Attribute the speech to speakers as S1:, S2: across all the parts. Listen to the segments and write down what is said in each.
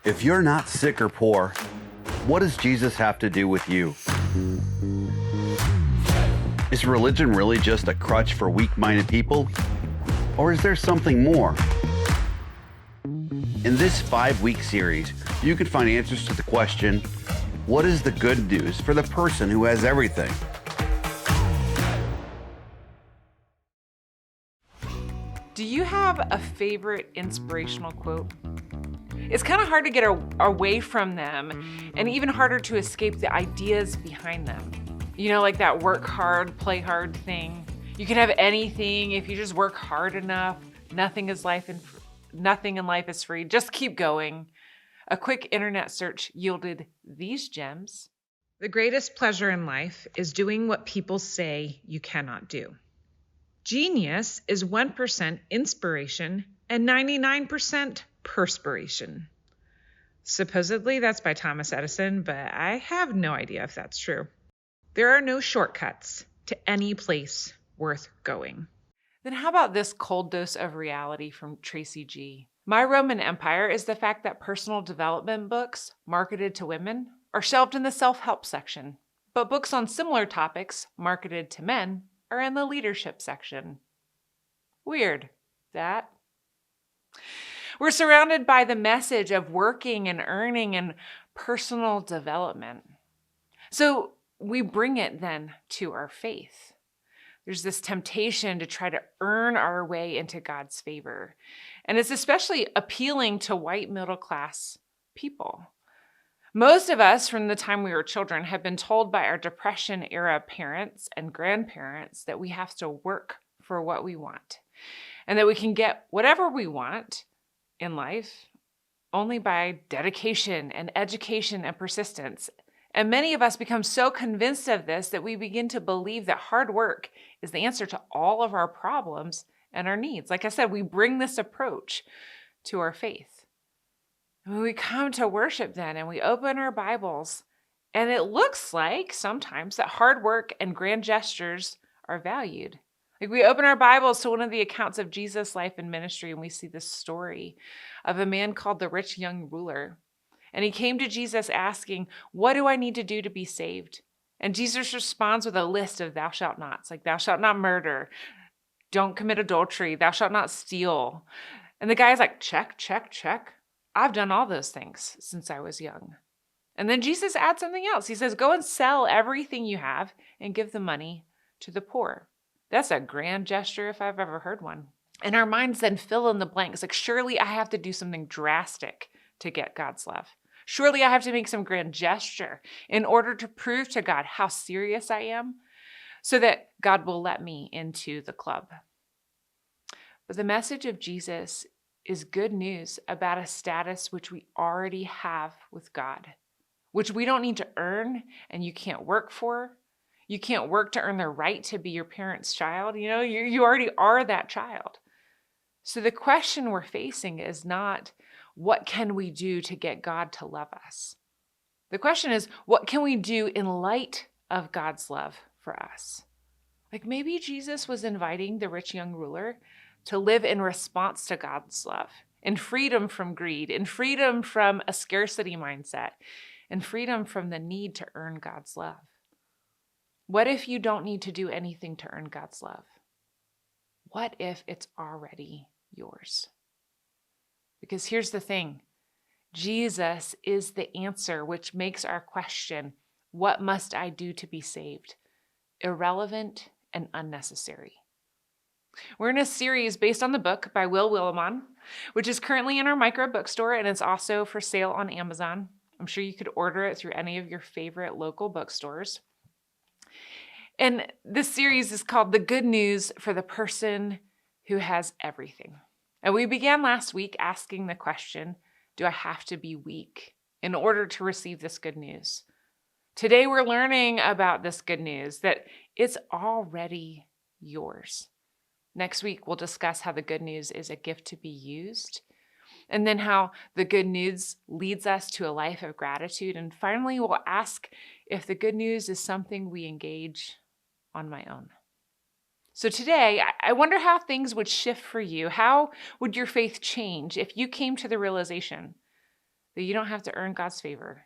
S1: If you're not sick or poor, what does Jesus have to do with you? Is religion really just a crutch for weak-minded people? Or is there something more? In this 5-week series, you can find answers to the question, what is the good news for the person who has everything?
S2: Do you have a favorite inspirational quote? It's kind of hard to get away from them and even harder to escape the ideas behind them. You know, like that work hard, play hard thing. You can have anything if you just work hard enough. Nothing in life is free. Just keep going. A quick internet search yielded these gems.
S3: The greatest pleasure in life is doing what people say you cannot do. Genius is 1% inspiration and 99% perspiration. Supposedly that's by Thomas Edison, but I have no idea if that's true. There are no shortcuts to any place worth going.
S2: Then how about this cold dose of reality from Tracy G? My Roman Empire is the fact that personal development books marketed to women are shelved in the self-help section, but books on similar topics marketed to men are in the leadership section. Weird, that. We're surrounded by the message of working and earning and personal development. So we bring it then to our faith. There's this temptation to try to earn our way into God's favor. And it's especially appealing to white middle-class people. Most of us from the time we were children have been told by our Depression-era parents and grandparents that we have to work for what we want and that we can get whatever we want in life only by dedication and education and persistence. And many of us become so convinced of this that we begin to believe that hard work is the answer to all of our problems and our needs. Like I said, we bring this approach to our faith. When we come to worship then and we open our Bibles, and it looks like sometimes that hard work and grand gestures are valued. Like we open our Bibles to one of the accounts of Jesus' life and ministry, and we see this story of a man called the rich young ruler. And he came to Jesus asking, what do I need to do to be saved? And Jesus responds with a list of thou shalt nots, like thou shalt not murder, don't commit adultery, thou shalt not steal. And the guy's like, check, check, check. I've done all those things since I was young. And then Jesus adds something else. He says, go and sell everything you have and give the money to the poor. That's a grand gesture if I've ever heard one. And our minds then fill in the blanks. Like, surely I have to do something drastic to get God's love. Surely I have to make some grand gesture in order to prove to God how serious I am so that God will let me into the club. But the message of Jesus is good news about a status which we already have with God, which we don't need to earn and you can't work for. You can't work to earn the right to be your parent's child. You know, you already are that child. So the question we're facing is not, what can we do to get God to love us? The question is, what can we do in light of God's love for us? Like maybe Jesus was inviting the rich young ruler to live in response to God's love, in freedom from greed, in freedom from a scarcity mindset, in freedom from the need to earn God's love. What if you don't need to do anything to earn God's love? What if it's already yours? Because here's the thing, Jesus is the answer, which makes our question, what must I do to be saved, irrelevant and unnecessary. We're in a series based on the book by Will Willimon, which is currently in our micro bookstore, and it's also for sale on Amazon. I'm sure you could order it through any of your favorite local bookstores. And this series is called The Good News for the Person Who Has Everything. And we began last week asking the question, do I have to be weak in order to receive this good news? Today we're learning about this good news, that it's already yours. Next week we'll discuss how the good news is a gift to be used, and then how the good news leads us to a life of gratitude. And finally, we'll ask if the good news is something we engage on my own. So today, I wonder how things would shift for you. How would your faith change if you came to the realization that you don't have to earn God's favor,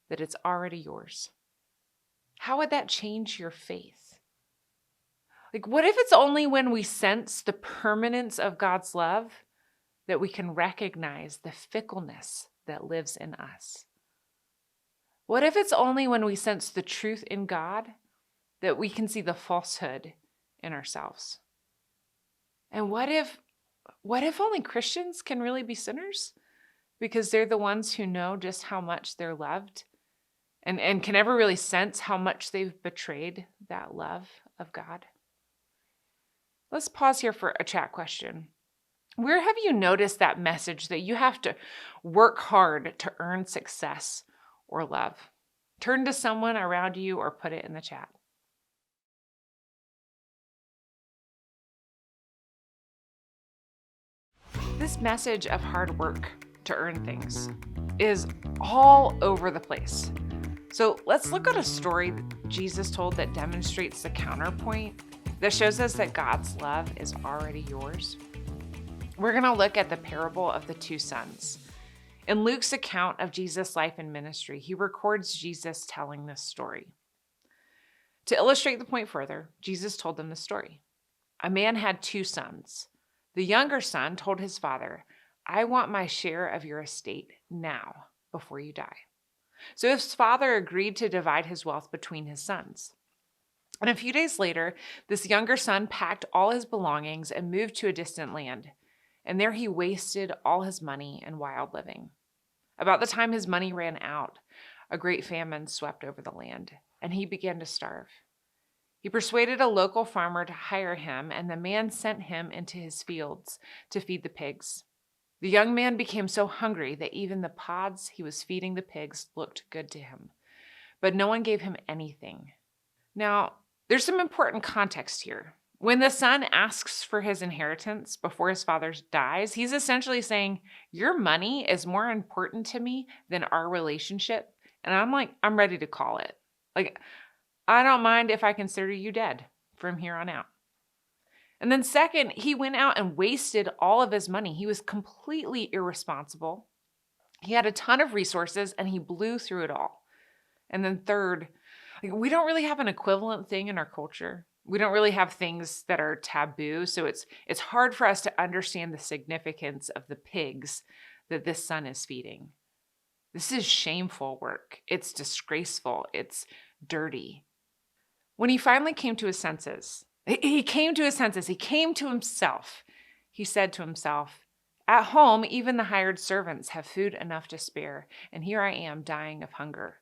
S2: that it's already yours. How would that change your faith? Like, what if it's only when we sense the permanence of God's love that we can recognize the fickleness that lives in us? What if it's only when we sense the truth in God that we can see the falsehood in ourselves? And what if only Christians can really be sinners? Because they're the ones who know just how much they're loved and can never really sense how much they've betrayed that love of God. Let's pause here for a chat question. Where have you noticed that message that you have to work hard to earn success or love? Turn to someone around you or put it in the chat. This message of hard work to earn things is all over the place. So let's look at a story that Jesus told that demonstrates the counterpoint, that shows us that God's love is already yours. We're going to look at the parable of the two sons. In Luke's account of Jesus' life and ministry, he records Jesus telling this story. To illustrate the point further, Jesus told them the story. A man had two sons. The younger son told his father, "I want my share of your estate now, before you die." So his father agreed to divide his wealth between his sons. And a few days later, this younger son packed all his belongings and moved to a distant land. And there he wasted all his money in wild living. About the time his money ran out, a great famine swept over the land, and he began to starve. He persuaded a local farmer to hire him, and the man sent him into his fields to feed the pigs. The young man became so hungry that even the pods he was feeding the pigs looked good to him. But no one gave him anything. Now, there's some important context here. When the son asks for his inheritance before his father dies, he's essentially saying, your money is more important to me than our relationship. And I'm ready to call it. I don't mind if I consider you dead from here on out. And then second, he went out and wasted all of his money. He was completely irresponsible. He had a ton of resources and he blew through it all. And then third, we don't really have an equivalent thing in our culture. We don't really have things that are taboo. So it's hard for us to understand the significance of the pigs that this son is feeding. This is shameful work. It's disgraceful. It's dirty. When he finally came to his senses, he came to himself. He said to himself, at home, even the hired servants have food enough to spare, and here I am dying of hunger.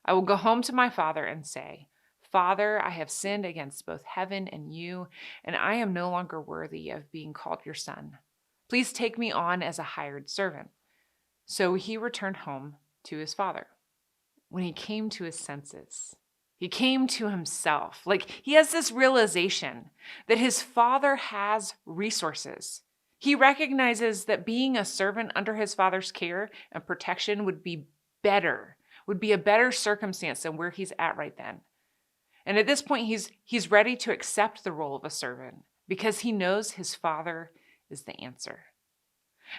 S2: I will go home to my father and say, Father, I have sinned against both heaven and you, and I am no longer worthy of being called your son. Please take me on as a hired servant. So he returned home to his father. When he came to his senses, he came to himself. He has this realization that his father has resources. He recognizes that being a servant under his father's care and protection would be a better circumstance than where he's at right then. And at this point, he's ready to accept the role of a servant because he knows his father is the answer.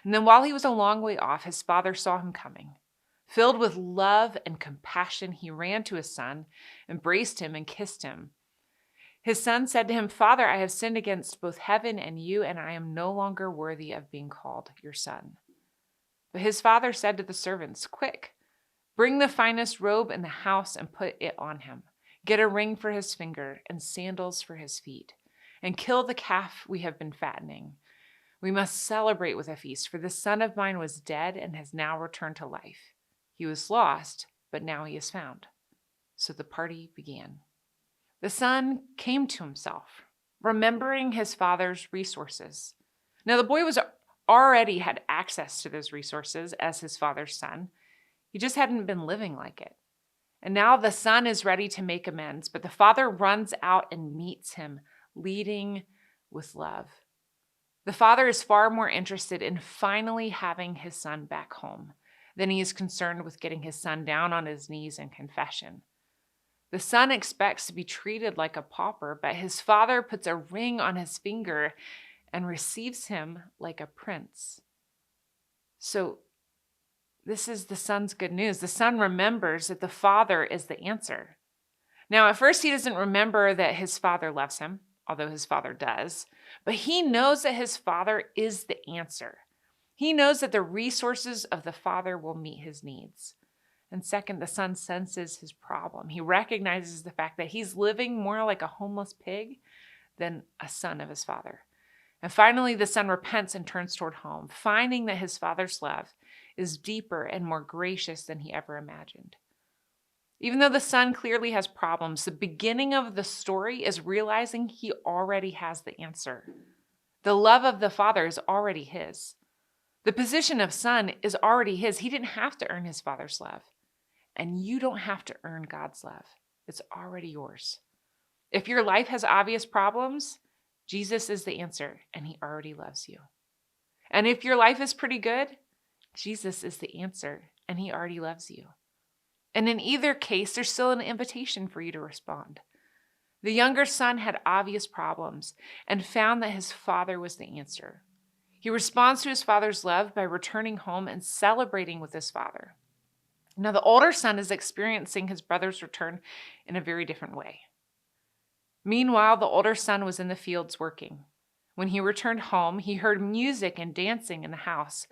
S2: And then while he was a long way off, his father saw him coming. Filled with love and compassion, he ran to his son, embraced him, and kissed him. His son said to him, Father, I have sinned against both heaven and you, and I am no longer worthy of being called your son. But his father said to the servants, Quick, bring the finest robe in the house and put it on him. Get a ring for his finger and sandals for his feet, and kill the calf we have been fattening. We must celebrate with a feast, for this son of mine was dead and has now returned to life. He was lost, but now he is found. So the party began. The son came to himself, remembering his father's resources. Now the boy already had access to those resources as his father's son. He just hadn't been living like it. And now the son is ready to make amends, but the father runs out and meets him, leading with love. The father is far more interested in finally having his son back home than he is concerned with getting his son down on his knees in confession. The son expects to be treated like a pauper, but his father puts a ring on his finger and receives him like a prince. So This is the son's good news. The son remembers that the father is the answer. Now, at first, he doesn't remember that his father loves him, although his father does, but he knows that his father is the answer. He knows that the resources of the father will meet his needs. And second, the son senses his problem. He recognizes the fact that he's living more like a homeless pig than a son of his father. And finally, the son repents and turns toward home, finding that his father's love is deeper and more gracious than he ever imagined. Even though the son clearly has problems, the beginning of the story is realizing he already has the answer. The love of the father is already his. The position of son is already his. He didn't have to earn his father's love. And you don't have to earn God's love. It's already yours. If your life has obvious problems, Jesus is the answer, and he already loves you. And if your life is pretty good, Jesus is the answer, and he already loves you. And in either case, there's still an invitation for you to respond. The younger son had obvious problems and found that his father was the answer. He responds to his father's love by returning home and celebrating with his father. Now, the older son is experiencing his brother's return in a very different way. Meanwhile, the older son was in the fields working. When he returned home, he heard music and dancing in the house,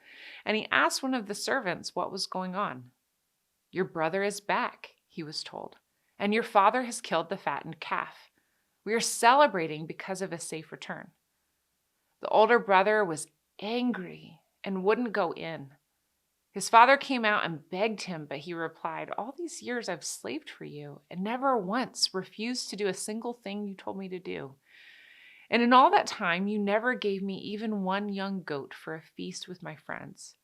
S2: and he asked one of the servants what was going on. "Your brother is back," he was told, "and your father has killed the fattened calf. We are celebrating because of his safe return." The older brother was angry and wouldn't go in. His father came out and begged him, but he replied, "All these years I've slaved for you and never once refused to do a single thing you told me to do. And in all that time, you never gave me even one young goat for a feast with my friends.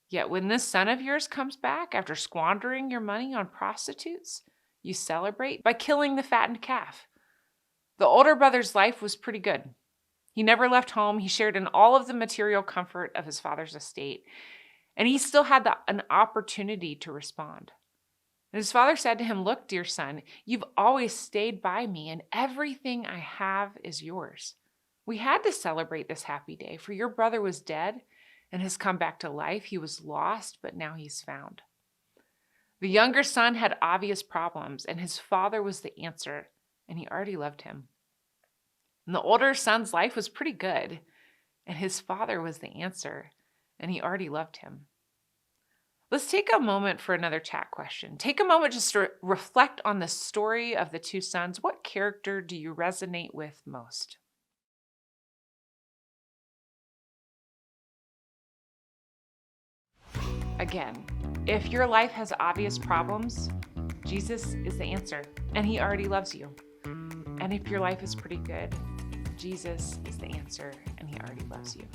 S2: Yet when this son of yours comes back after squandering your money on prostitutes, you celebrate by killing the fattened calf." The older brother's life was pretty good. He never left home. He shared in all of the material comfort of his father's estate. And he still had an opportunity to respond. And his father said to him, "Look, dear son, you've always stayed by me, and everything I have is yours. We had to celebrate this happy day, for your brother was dead and has come back to life. He was lost, but now he's found." The younger son had obvious problems, and his father was the answer, and he already loved him. And the older son's life was pretty good, and his father was the answer, and he already loved him. Let's take a moment for another chat question. Take a moment just to reflect on the story of the two sons. What character do you resonate with most? Again, if your life has obvious problems, Jesus is the answer, and he already loves you. And if your life is pretty good, Jesus is the answer, and he already loves you.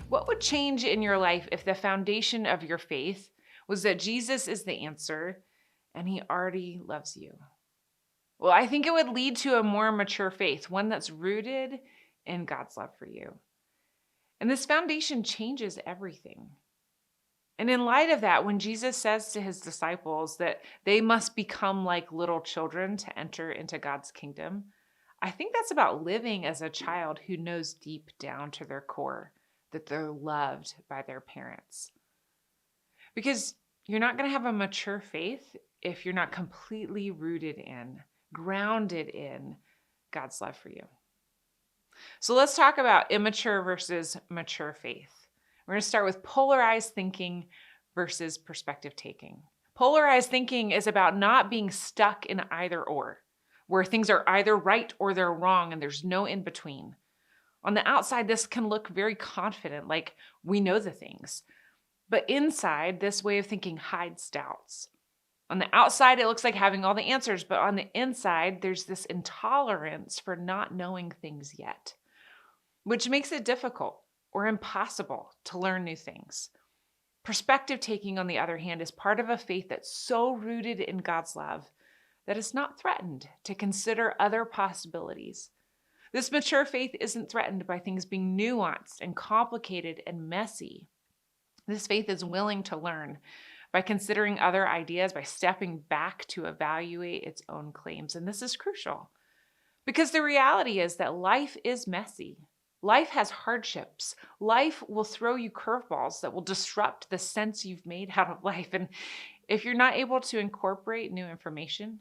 S2: What would change in your life if the foundation of your faith was that Jesus is the answer and he already loves you? Well, I think it would lead to a more mature faith, one that's rooted in God's love for you. And this foundation changes everything. And in light of that, when Jesus says to his disciples that they must become like little children to enter into God's kingdom, I think that's about living as a child who knows deep down to their core that they're loved by their parents. Because you're not going to have a mature faith if you're not completely rooted in, grounded in God's love for you. So let's talk about immature versus mature faith. We're going to start with polarized thinking versus perspective taking. Polarized thinking is about not being stuck in either or, where things are either right or they're wrong and there's no in between. On the outside, this can look very confident, like we know the things. But inside, this way of thinking hides doubts. On the outside, it looks like having all the answers, but on the inside, there's this intolerance for not knowing things yet, which makes it difficult or impossible to learn new things. Perspective taking, on the other hand, is part of a faith that's so rooted in God's love that it's not threatened to consider other possibilities. This mature faith isn't threatened by things being nuanced and complicated and messy. This faith is willing to learn by considering other ideas, by stepping back to evaluate its own claims. And this is crucial because the reality is that life is messy. Life has hardships. Life will throw you curveballs that will disrupt the sense you've made out of life. And if you're not able to incorporate new information,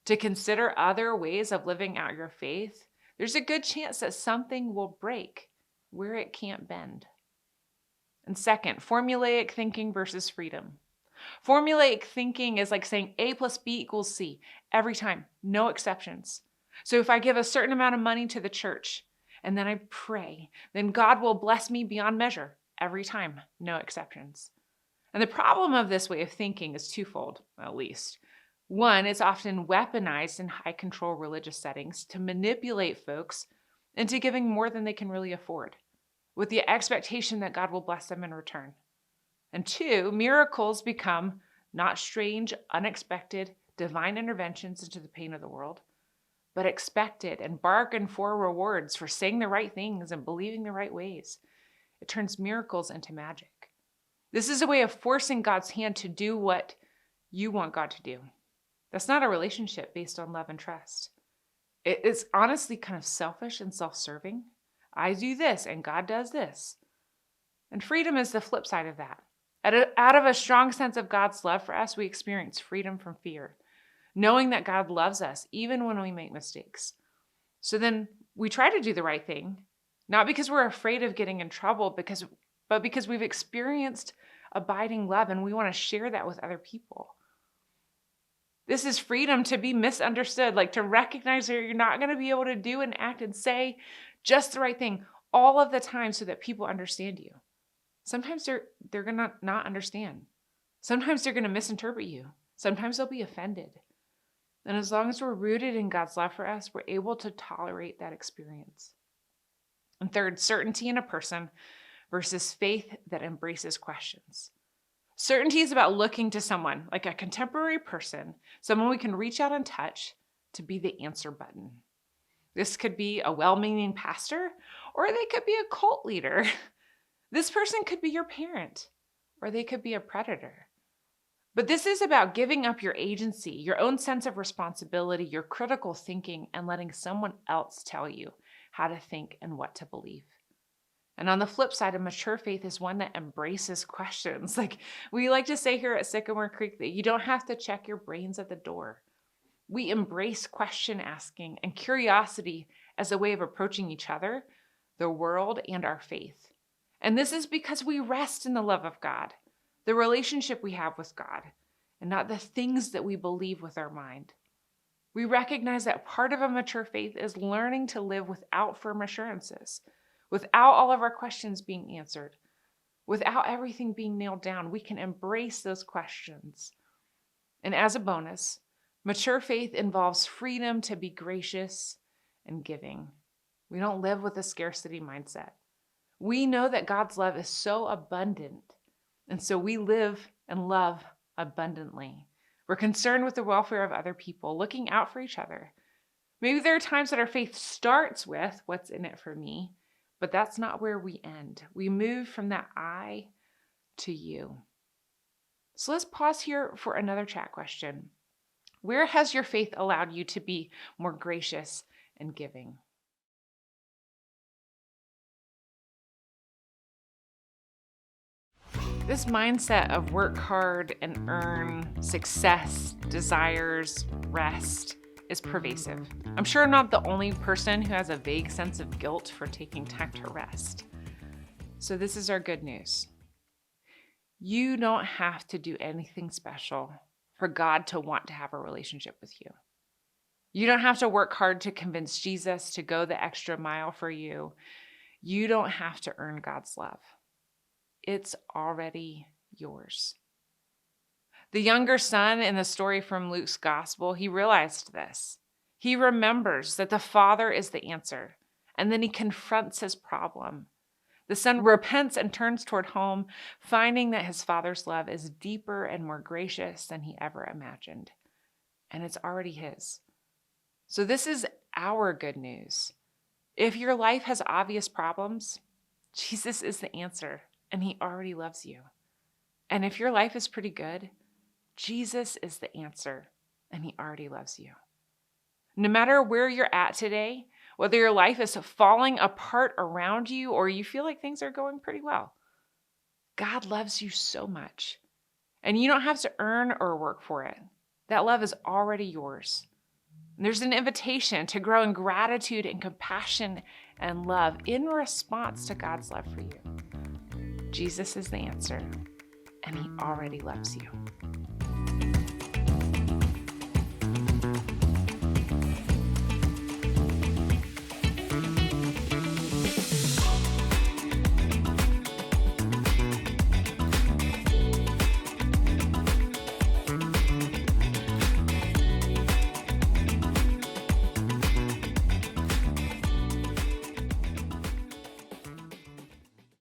S2: to consider other ways of living out your faith, there's a good chance that something will break where it can't bend. And second, formulaic thinking versus freedom. Formulaic thinking is like saying A plus B equals C every time, no exceptions. So if I give a certain amount of money to the church and then I pray, then God will bless me beyond measure every time, no exceptions. And the problem of this way of thinking is twofold, at least. One, it's often weaponized in high control religious settings to manipulate folks into giving more than they can really afford, with the expectation that God will bless them in return. And two, miracles become not strange, unexpected, divine interventions into the pain of the world, but expected and bargained for rewards for saying the right things and believing the right ways. It turns miracles into magic. This is a way of forcing God's hand to do what you want God to do. That's not a relationship based on love and trust. It's honestly kind of selfish and self-serving. I do this and God does this. And freedom is the flip side of that. Out of a strong sense of God's love for us, we experience freedom from fear, knowing that God loves us even when we make mistakes. So then we try to do the right thing, not because we're afraid of getting in trouble, but because we've experienced abiding love and we want to share that with other people. This is freedom to be misunderstood, like to recognize that you're not going to be able to do and act and say just the right thing all of the time so that people understand you. Sometimes they're going to not understand. Sometimes they're going to misinterpret you. Sometimes they'll be offended. And as long as we're rooted in God's love for us, we're able to tolerate that experience. And third, certainty in a person versus faith that embraces questions. Certainty is about looking to someone, like a contemporary person, someone we can reach out and touch to be the answer button. This could be a well-meaning pastor, or they could be a cult leader. This person could be your parent, or they could be a predator. But this is about giving up your agency, your own sense of responsibility, your critical thinking, and letting someone else tell you how to think and what to believe. And on the flip side, a mature faith is one that embraces questions. Like we like to say here at Sycamore Creek that you don't have to check your brains at the door. We embrace question asking and curiosity as a way of approaching each other, the world, and our faith. And this is because we rest in the love of God, the relationship we have with God, and not the things that we believe with our mind. We recognize that part of a mature faith is learning to live without firm assurances, without all of our questions being answered, without everything being nailed down. We can embrace those questions. And as a bonus, mature faith involves freedom to be gracious and giving. We don't live with a scarcity mindset. We know that God's love is so abundant, and so we live and love abundantly. We're concerned with the welfare of other people, looking out for each other. Maybe there are times that our faith starts with what's in it for me, but that's not where we end. We move from that I to you. So let's pause here for another chat question. Where has your faith allowed you to be more gracious and giving? This mindset of work hard and earn success, desires, rest is pervasive. I'm sure I'm not the only person who has a vague sense of guilt for taking time to rest. So this is our good news. You don't have to do anything special for God to want to have a relationship with you. You don't have to work hard to convince Jesus to go the extra mile for you. You don't have to earn God's love. It's already yours. The younger son in the story from Luke's gospel, he realized this. He remembers that the Father is the answer, and then he confronts his problem. The son repents and turns toward home, finding that his Father's love is deeper and more gracious than he ever imagined. And it's already his. So this is our good news. If your life has obvious problems, Jesus is the answer, and he already loves you. And if your life is pretty good, Jesus is the answer, and he already loves you. No matter where you're at today, Whether your life is falling apart around you or you feel like things are going pretty well, God loves you so much. And you don't have to earn or work for it. That love is already yours. And there's an invitation to grow in gratitude and compassion and love in response to God's love for you. Jesus is the answer, and he already loves you.